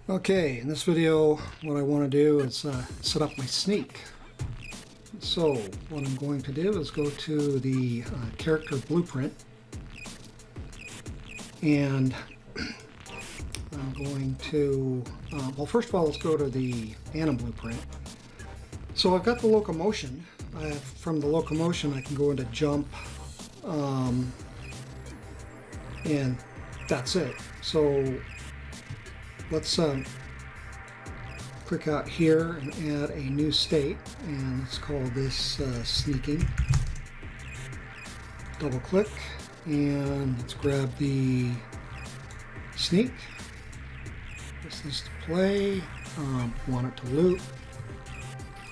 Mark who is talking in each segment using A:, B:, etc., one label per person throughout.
A: Okay, in this video what I want to do is set up my sneak. So what I'm going to do is go to the character blueprint, and I'm going to, well, first of all, let's go to the Anim blueprint. So I've got the locomotion. From the locomotion I can go into jump, and that's it. So let's click out here and add a new state, and let's call this sneaking. Double click, and let's grab the sneak. Press this to play. Want it to loop.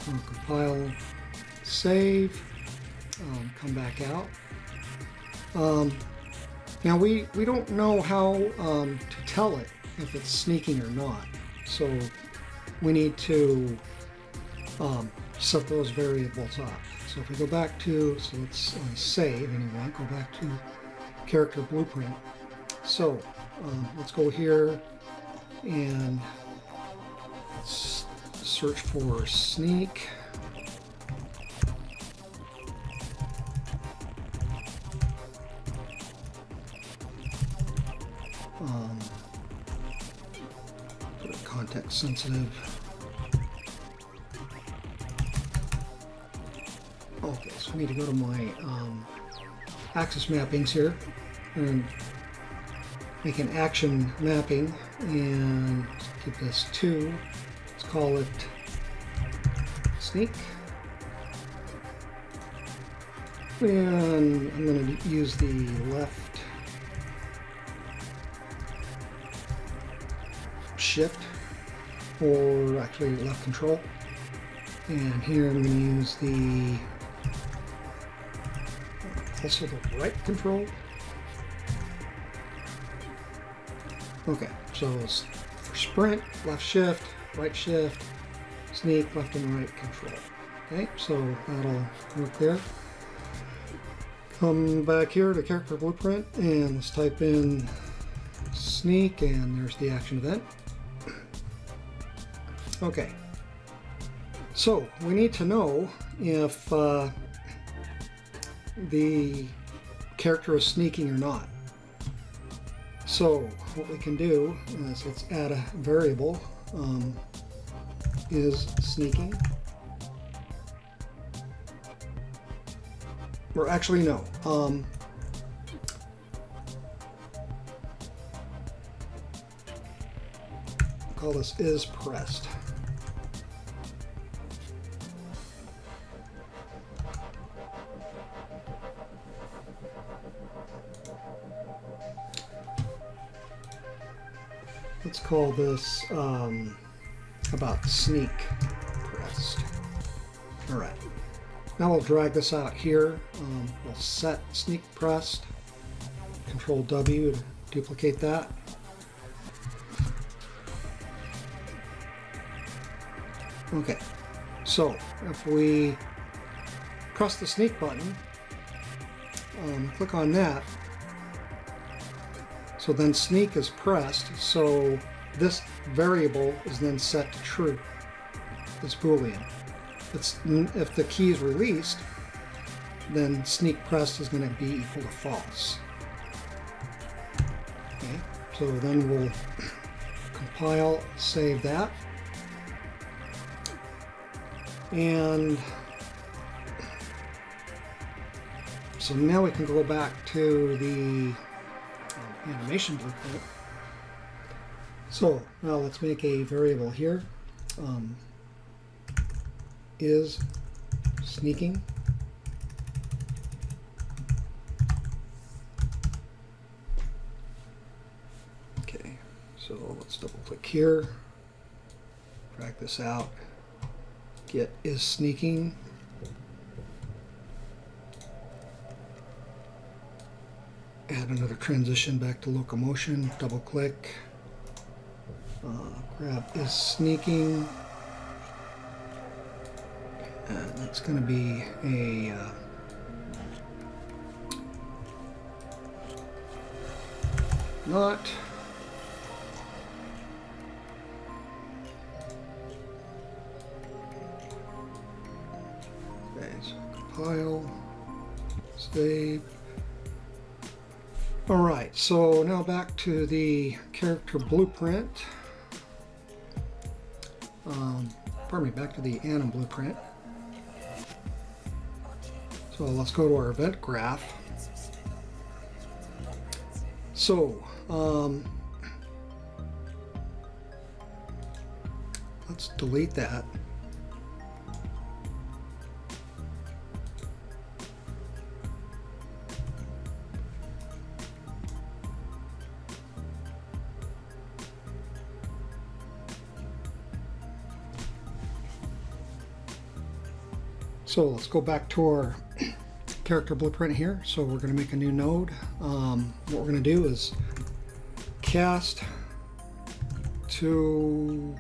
A: Compile, save, come back out. Now we don't know how to tell it if it's sneaking or not, so we need to set those variables up. So if we go back to, so let's save anyway, go back to character blueprint. So let's go here and let's search for sneak. Put it context sensitive. Okay, so I need to go to my axis mappings here and make an action mapping, and keep this 2. Let's call it sneak. And I'm going to use the left shift, or actually left control, and here I'm going to use the also the right control. Okay, so it's for sprint, left shift, right shift, sneak, left and right control. Okay, so that'll work there. Come back here to character blueprint and let's type in sneak, and there's the action event. Okay, so we need to know if the character is sneaking or not. So what we can do is let's add a variable, is sneaking. Or actually no, call this is pressed. Let's call this about sneak pressed. All right. Now we'll drag this out here. We'll set sneak pressed. Control W to duplicate that. Okay. So if we press the sneak button, click on that. So then sneak is pressed, so this variable is then set to true, this Boolean. If the key is released, then sneak pressed is going to be equal to false. Okay, so then we'll compile, save that, and so now we can go back to the animation blueprint. So now let's make a variable here, is sneaking. Okay, so let's double click here, drag this out, get is sneaking. Add another transition back to locomotion, double click, grab is sneaking, and that's going to be a not compile, save. All right, so now back to the character blueprint. Pardon me, back to the Anim blueprint. So let's go to our event graph. So let's delete that. So let's go back to our character blueprint here. So we're going to make a new node. What we're going to do is cast to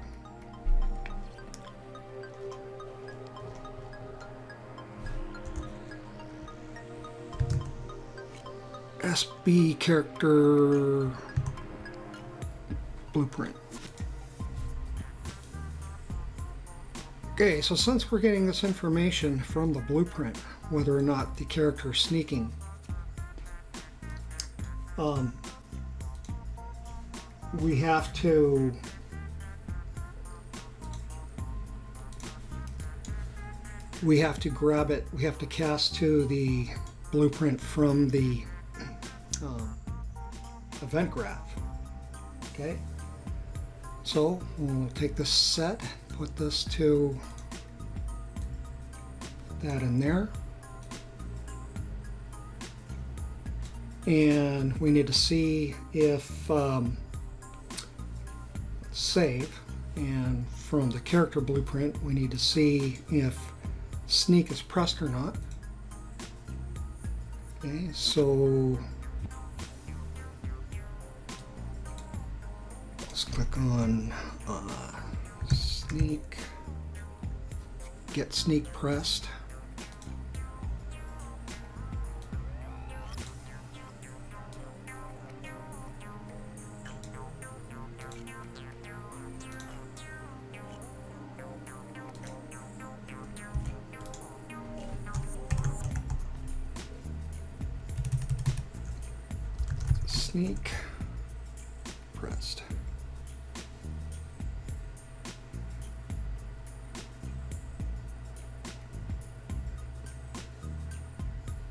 A: SB character blueprint. Okay, so since we're getting this information from the blueprint, whether or not the character is sneaking, we have to grab it, we have to cast to the blueprint from the event graph. Okay, so we'll take this set, put this to that in there, and we need to see if save, and from the character blueprint we need to see if sneak is pressed or not. Okay, so let's click on sneak, get sneak pressed. Sneak pressed.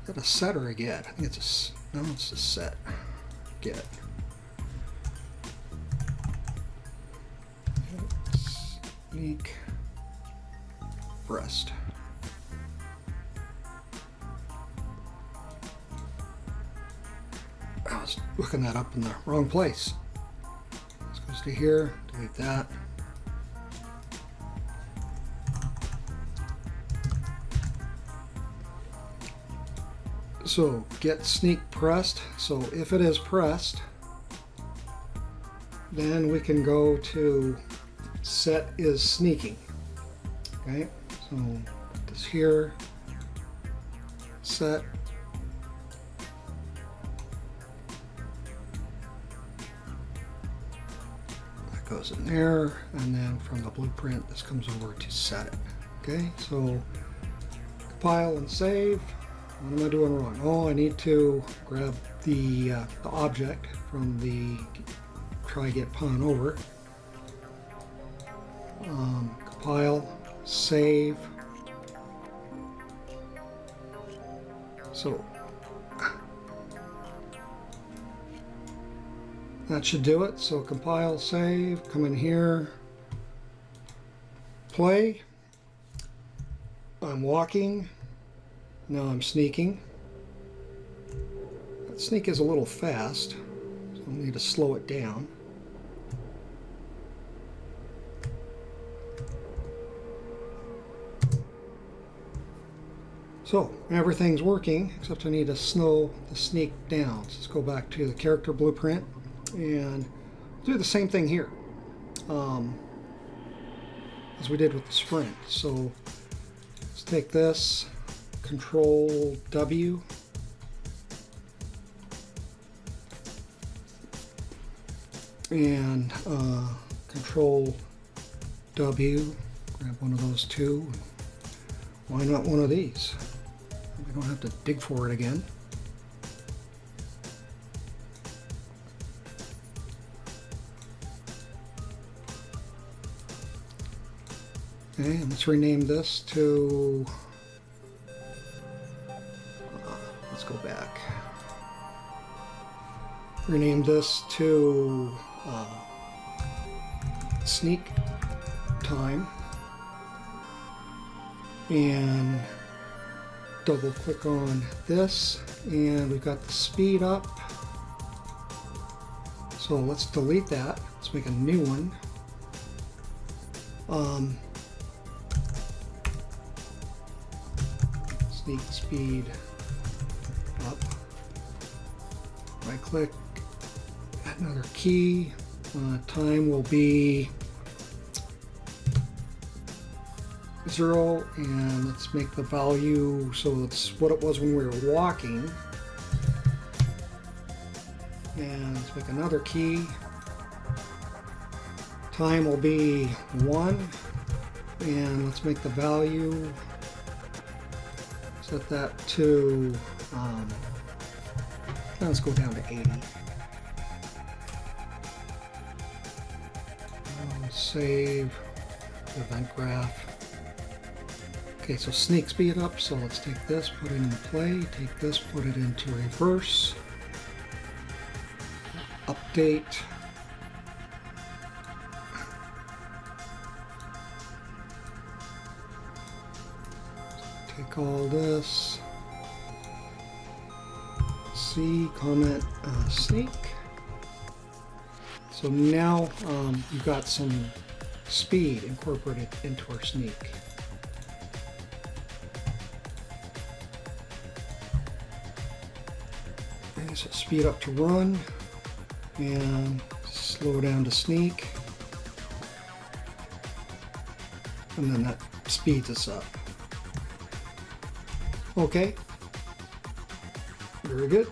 A: Is that a set or a get? I think it's a, no, it's a set. Get. Sneak pressed. I was looking that up in the wrong place. Let's go to here, delete that. So get sneak pressed. So if it is pressed, then we can go to set is sneaking. Okay, so put this here, set. That goes in there, and then from the blueprint, this comes over to set it. Okay, so compile and save. What am I doing wrong? Oh, I need to grab the object from the try get pawn over. Compile, save. So that should do it. So compile, save, come in here, play. I'm walking. Now I'm sneaking. That sneak is a little fast, so I'll need to slow it down. So everything's working, except I need to slow the sneak down. So let's go back to the character blueprint and do the same thing here as we did with the sprint. So let's take this, Control W, and Control W, grab one of those two. Why not one of these? We don't have to dig for it again. Okay, and let's rename this to, let's go back. Rename this to sneak time, and double click on this, and we've got the speed up. So let's delete that. Let's make a new one. Sneak speed up. Right click, add another key. Time will be 0, and let's make the value so it's what it was when we were walking. And let's make another key. Time will be 1, and let's make the value, set that to, let's go down to 80. Save the event graph. Okay, so sneak speed up, so let's take this, put it in play, take this, put it into reverse, update, take all this, see, comment, sneak. So now you've got some speed incorporated into our sneak. Okay, so speed up to run and slow down to sneak, and then that speeds us up. Okay, very good.